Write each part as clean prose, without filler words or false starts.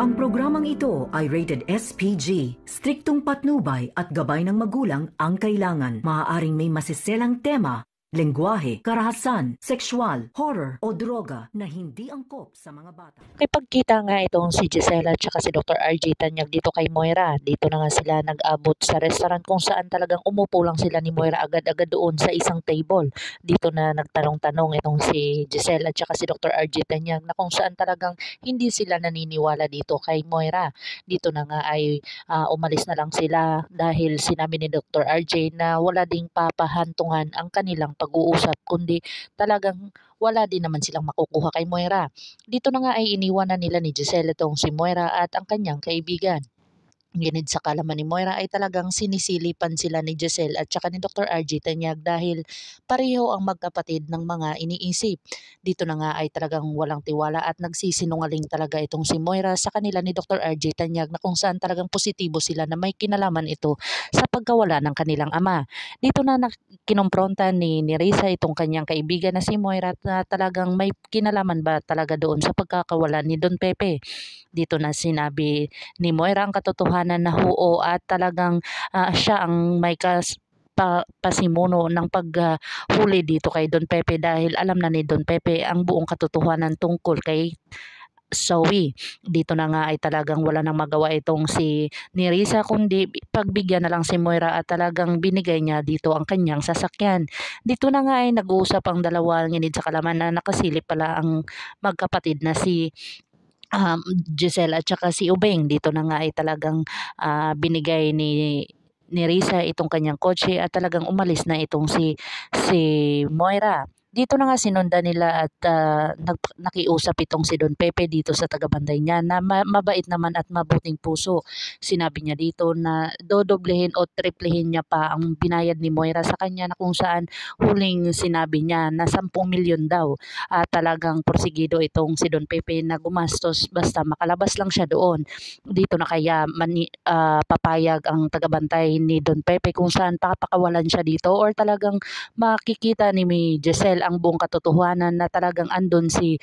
Ang programang ito ay rated SPG. Striktong patnubay at gabay ng magulang ang kailangan. Maaaring may masiselang tema, lengguwahe, karahasan, sexual, horror o droga na hindi angkop sa mga bata. May pagkita nga itong si Gisela at si Dr. RJ Tanyag dito kay Moira. Dito na nga sila nag-abot sa restaurant kung saan talagang umupo lang sila ni Moira agad-agad doon sa isang table. Dito na nagtanong-tanong itong si Gisela at si Dr. RJ Tanyag na kung saan talagang hindi sila naniniwala dito kay Moira. Dito na nga ay umalis na lang sila dahil sinabi ni Dr. RJ na wala ding papahantungan ang kanilang pag-uusap kundi talagang wala din naman silang makukuha kay Moira. Dito na nga ay iniwanan nila ni Giselle itong si Moira at ang kanyang kaibigan. Ginid sa kalaman ni Moira ay talagang sinisilipan sila ni Giselle at saka ni Dr. RJ Tanyag dahil pareho ang magkapatid ng mga iniisip. Dito na nga ay talagang walang tiwala at nagsisinungaling talaga itong si Moira sa kanila ni Dr. RJ Tanyag na kung saan talagang positibo sila na may kinalaman ito sa pagkawala ng kanilang ama. Dito na kinompronta ni Risa itong kanyang kaibigan na si Moira na talagang may kinalaman ba talaga doon sa pagkakawala ni Don Pepe. Dito na sinabi ni Moira ang katotohanan na huo at talagang siya ang may pasimuno ng paghuli dito kay Don Pepe dahil alam na ni Don Pepe ang buong katotohanan tungkol kay Zoe. Dito na nga ay talagang wala nang magawa itong si Nerissa kundi pagbigyan na lang si Moira at talagang binigay niya dito ang kanyang sasakyan. Dito na nga ay nag-uusap ang dalawa nginid sa kalaman na nakasilip pala ang magkapatid na si Giselle at saka si Ubeng. Dito na nga ay talagang binigay ni Risa itong kanyang kotse at talagang umalis na itong si Moira. Dito na nga sinundan nila at nakiusap itong si Don Pepe dito sa tagabantay niya na mabait naman at mabuting puso. Sinabi niya dito na dodoblehin o triplehin niya pa ang binayad ni Moira sa kanya na kung saan huling sinabi niya na 10 milyon daw. Talagang porsigido itong si Don Pepe na gumastos basta makalabas lang siya doon. Dito na kaya papayag ang tagabantay ni Don Pepe kung saan papakawalan siya dito or talagang makikita ni Giselle ang buong katotohanan na talagang andun si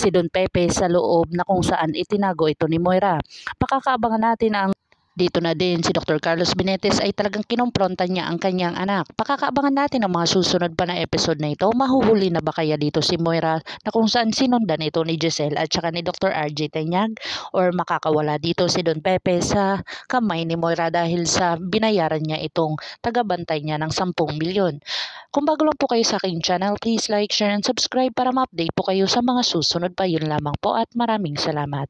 Don Pepe sa loob na kung saan itinago ito ni Moira. Pakakaabangan natin ang dito na din si Dr. Carlos Benetes ay talagang kinompronta niya ang kanyang anak. Pakakaabangan natin ang mga susunod pa na episode na ito. Mahuhuli na ba kaya dito si Moira na kung saan sinundan ito ni Giselle at saka ni Dr. RJ Tanyag or makakawala dito si Don Pepe sa kamay ni Moira dahil sa binayaran niya itong tagabantay niya ng 10 milyon. Kung bago lang po kayo sa aking channel, please like, share, and subscribe para ma-update po kayo sa mga susunod pa. Yun lamang po at maraming salamat.